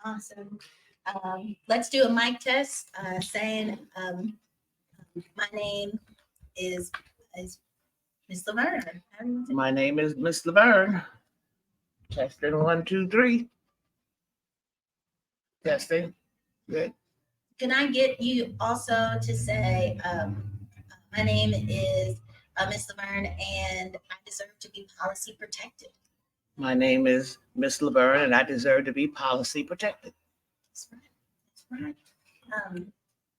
Awesome. Let's do a mic test. Saying my name is Miss Laverne. My name is Miss Laverne. Testing 1, 2, 3. Testing. Good. Can I get you also to say, my name is Miss Laverne, and I deserve to be policy protected. My name is Miss Laverne, and I deserve to be policy protected. That's right.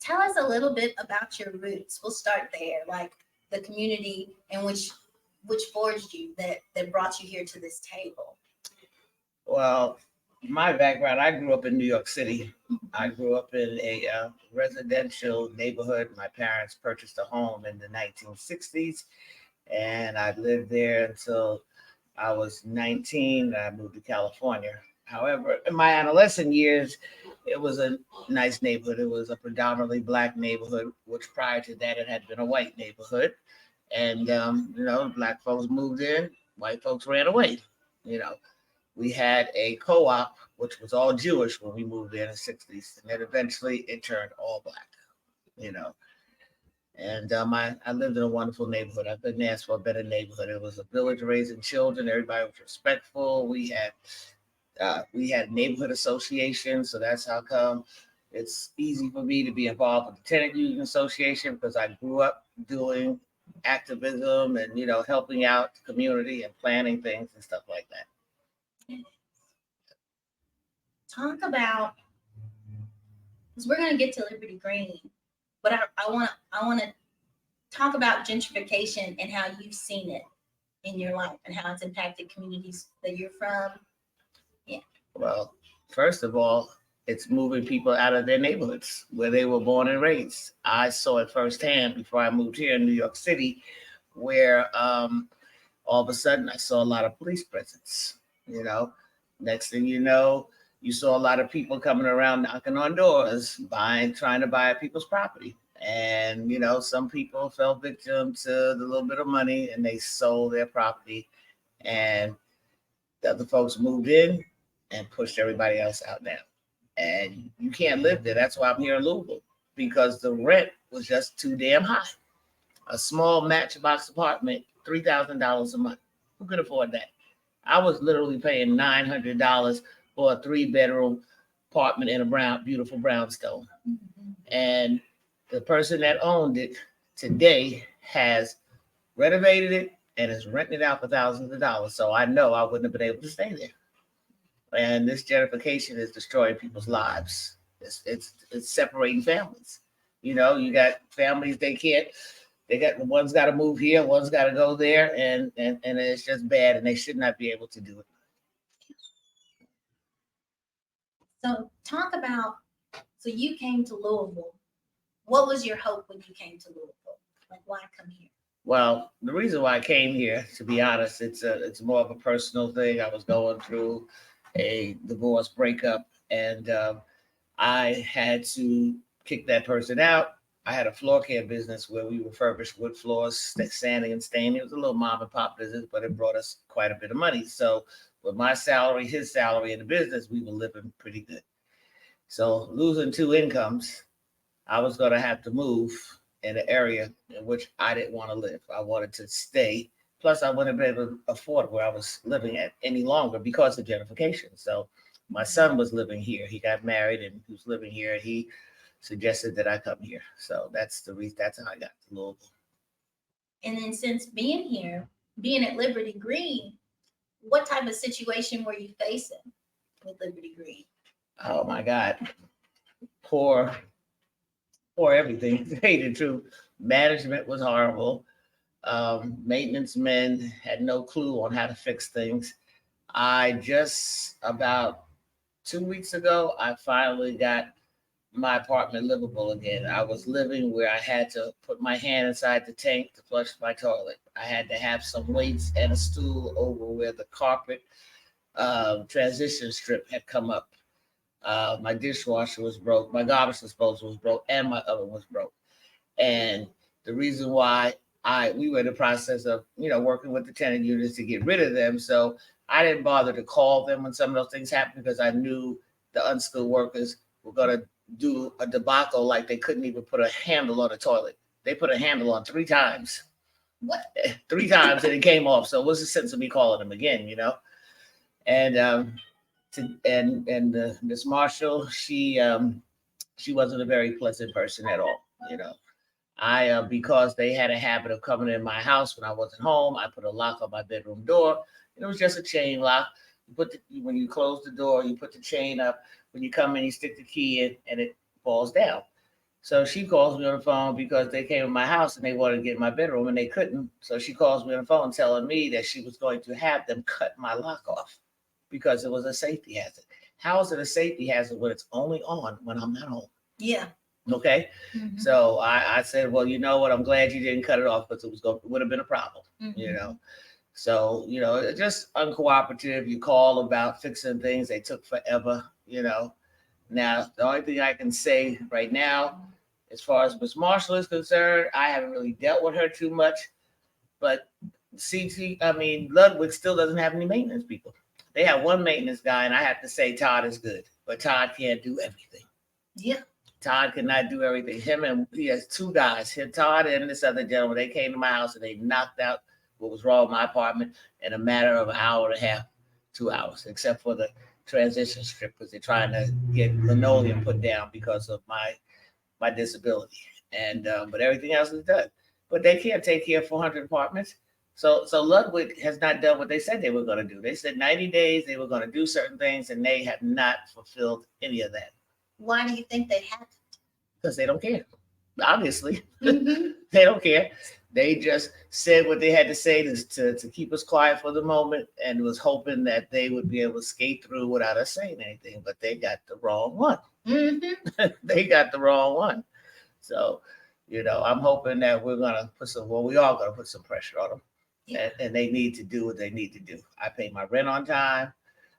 Tell us a little bit about your roots. We'll start there, like the community in which forged you, that brought you here to this table. Well, my background, I grew up in New York City. I grew up in a residential neighborhood. My parents purchased a home in the 1960s, and I lived there until I was 19. I moved to California. However, in my adolescent years, it was a nice neighborhood. It was a predominantly Black neighborhood, which prior to that, it had been a white neighborhood. And, Black folks moved in, white folks ran away. We had a co-op, which was all Jewish when we moved in the 60s. And then eventually it turned all Black, And I lived in a wonderful neighborhood. I've been asked for a better neighborhood. It was a village raising children. Everybody was respectful. We had neighborhood associations, so that's how come it's easy for me to be involved with the Tenant Union Association, because I grew up doing activism and helping out the community and planning things and stuff like that. Talk about, because we're going to get to Liberty Green, but I want to talk about gentrification and how you've seen it in your life and how it's impacted communities that you're from. Yeah. Well, first of all, it's moving people out of their neighborhoods where they were born and raised. I saw it firsthand before I moved here in New York City, where all of a sudden I saw a lot of police presence. Next thing you know, you saw a lot of people coming around knocking on doors, trying to buy people's property. And, some people fell victim to the little bit of money and they sold their property. And the other folks moved in and pushed everybody else out now. And you can't live there. That's why I'm here in Louisville, because the rent was just too damn high. A small matchbox apartment, $3,000 a month. Who could afford that? I was literally paying $900 for a 3-bedroom apartment in a beautiful brownstone. Mm-hmm. And the person that owned it today has renovated it and is renting it out for thousands of dollars. So I know I wouldn't have been able to stay there. And this gentrification is destroying people's lives. It's separating families. You got families, one's got to move here, one's got to go there, and it's just bad, and they should not be able to do it. So talk about, so you came to Louisville. What was your hope when you came to Louisville? Like, why come here? Well, the reason why I came here, to be honest, it's more of a personal thing. I was going through a divorce breakup, and I had to kick that person out. I had a floor care business where we refurbished wood floors, sanding and staining. It was a little mom and pop business, but it brought us quite a bit of money. So with my salary, his salary in the business, we were living pretty good. So losing 2 incomes, I was going to have to move in an area in which I didn't want to live. I wanted to stay. Plus, I wouldn't have been able to afford where I was living at any longer because of gentrification. So my son was living here. He got married and he was living here. And he suggested that I come here. So that's the reason. That's how I got to Louisville. And then since being here, being at Liberty Green, what type of situation were you facing with Liberty Green? Oh my God. Poor everything. To tell you the truth, management was horrible. Maintenance men had no clue on how to fix things. I just about 2 weeks ago, I finally got my apartment livable again. I was living where I had to put my hand inside the tank to flush my toilet. I had to have some weights and a stool over where the carpet transition strip had come up. My dishwasher was broke, my garbage disposal was broke, and my oven was broke. And the reason why we were in the process of, working with the tenant units to get rid of them. So I didn't bother to call them when some of those things happened because I knew the unskilled workers were going to do a debacle like they couldn't even put a handle on the toilet. They put a handle on 3 times. What? 3 times and it came off. So what's the sense of me calling them again, And Miss Marshall, she wasn't a very pleasant person at all, I because they had a habit of coming in my house when I wasn't home. I put a lock on my bedroom door. And it was just a chain lock. When you close the door, you put the chain up. When you come in, you stick the key in, and it falls down. So she calls me on the phone because they came to my house and they wanted to get in my bedroom and they couldn't. So she calls me on the phone telling me that she was going to have them cut my lock off because it was a safety hazard. How is it a safety hazard when it's only on when I'm not home? Yeah. Okay. Mm-hmm. So I said, well, you know what? I'm glad you didn't cut it off because it would have been a problem, Mm-hmm. So, just uncooperative. You call about fixing things. They took forever, Now, the only thing I can say right now, as far as Miss Marshall is concerned, I haven't really dealt with her too much. But Ludwig still doesn't have any maintenance people. They have one maintenance guy, and I have to say Todd is good. But Todd can't do everything. Yeah. Todd cannot do everything. He has 2 guys, Todd and this other gentleman. They came to my house and they knocked out what was wrong with my apartment in a matter of an hour and a half, 2 hours, except for the transition strip because they're trying to get linoleum put down because of my disability. And but everything else is done. But they can't take care of 400 apartments. So Ludwig has not done what they said they were going to do. They said 90 days they were going to do certain things, and they have not fulfilled any of that. Why do you think they haven't? Because they don't care. Obviously, Mm-hmm. They don't care. They just said what they had to say to keep us quiet for the moment, and was hoping that they would be able to skate through without us saying anything. But they got the wrong one. Mm-hmm. They got the wrong one. So, I'm hoping that we are going to put some pressure on them. Yeah. And they need to do what they need to do. I pay my rent on time.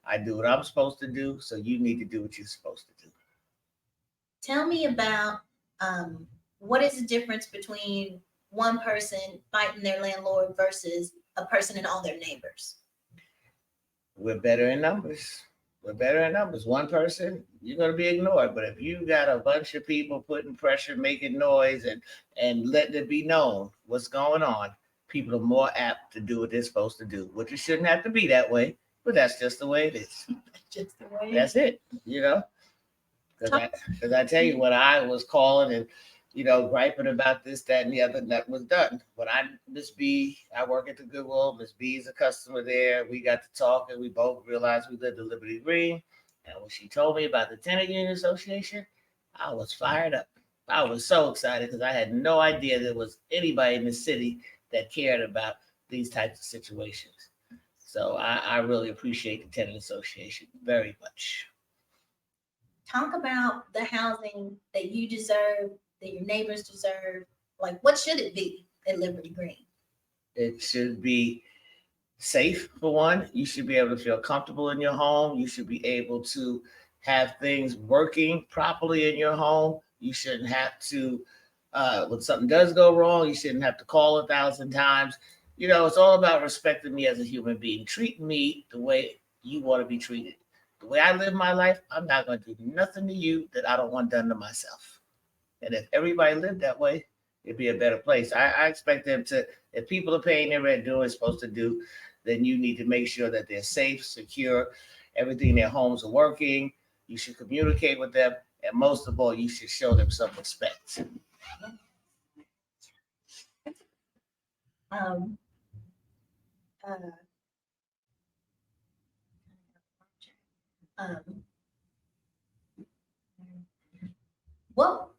I do what I'm supposed to do. So you need to do what you're supposed to do. Tell me about what is the difference between one person fighting their landlord versus a person and all their neighbors? We're better in numbers. One person, you're going to be ignored. But if you got a bunch of people putting pressure, making noise, and letting it be known what's going on, people are more apt to do what they're supposed to do, which it shouldn't have to be that way, but that's just the way it is. Just the way. That's it, Because I tell you, when I was calling and, griping about this, that, and the other, that was done. When Miss B, I work at the Goodwill. Miss B is a customer there. We got to talk, and we both realized we lived in Liberty Green. And when she told me about the Tenant Union Association, I was fired up. I was so excited because I had no idea there was anybody in the city that cared about these types of situations. So I really appreciate the Tenant Association very much. Talk about the housing that you deserve, that your neighbors deserve. Like, what should it be at Liberty Green? It should be safe, for one. You should be able to feel comfortable in your home. You should be able to have things working properly in your home. You shouldn't have to, when something does go wrong, you shouldn't have to call 1,000 times. It's all about respecting me as a human being, treating me the way you want to be treated. The way I live my life, I'm not going to do nothing to you that I don't want done to myself. And if everybody lived that way, it'd be a better place. I expect them to, if people are paying their rent, doing what they're supposed to do, then you need to make sure that they're safe, secure, everything in their homes are working. You should communicate with them. And most of all, you should show them some respect. Whoa.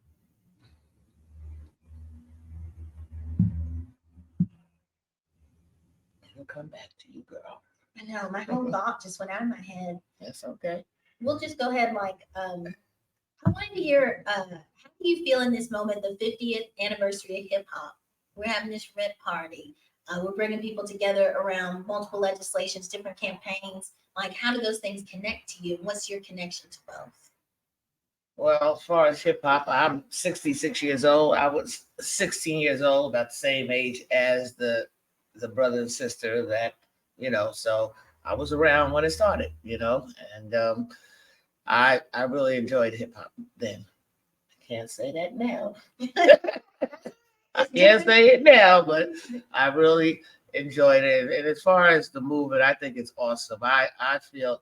It'll come back to you, girl. I know, my whole thought just went out of my head. That's okay. We'll just go ahead, I wanted to hear, how do you feel in this moment, the 50th anniversary of hip hop? We're having this rent party. We're bringing people together around multiple legislations, different campaigns. Like, how do those things connect to you? What's your connection to both? Well, as far as hip hop, I'm 66 years old. I was 16 years old, about the same age as the brother and sister that, so I was around when it started, and I really enjoyed hip hop then. I can't say that now. I can't say it now, but I really enjoyed it. And as far as the movement, I think it's awesome. I feel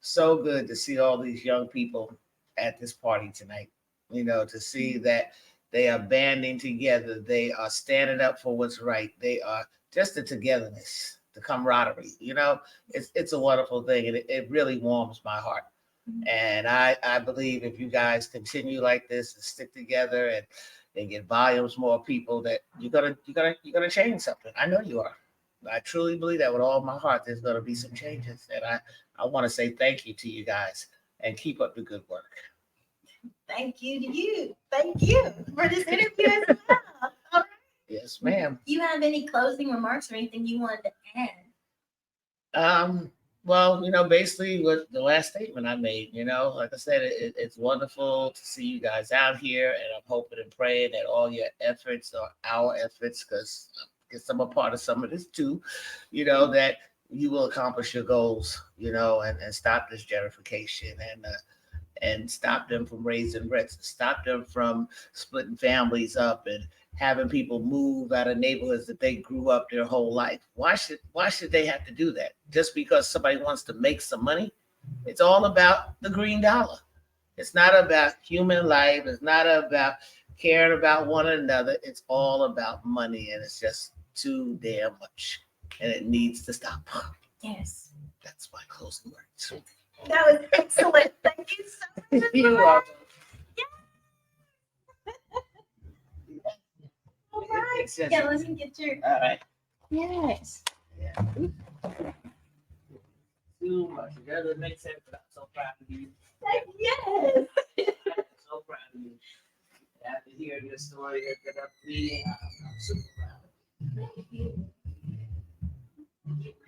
so good to see all these young people at this party tonight. You know, to see that they are banding together, they are standing up for what's right. They are just the togetherness, the camaraderie. You know, it's a wonderful thing, and it really warms my heart. And I believe if you guys continue like this and stick together and get volumes more people, that you're gonna change something. I know you are. I truly believe that with all my heart. There's gonna be some changes, and I want to say thank you to you guys and keep up the good work. Thank you to you. Thank you for this interview as well. All right. Yes, ma'am. Do you have any closing remarks or anything you wanted to add? Well, basically what the last statement I made, like I said, it's wonderful to see you guys out here, and I'm hoping and praying that all your efforts are our efforts, because I'm a part of some of this too, that you will accomplish your goals, and stop this gentrification and stop them from raising rents, stop them from splitting families up and having people move out of neighborhoods that they grew up their whole life. Why should they have to do that? Just because somebody wants to make some money? It's all about the green dollar. It's not about human life. It's not about caring about one another. It's all about money, and it's just too damn much, and it needs to stop. Yes. That's my closing words. That was excellent. Thank you so much. You're welcome. All right. Yeah, let me get your. All right. Yes. Yeah. Too much. It doesn't make sense, but I'm so proud of you. Yes. I'm so proud of you. After hearing your story that I'm reading, I'm super proud of you. Thank you.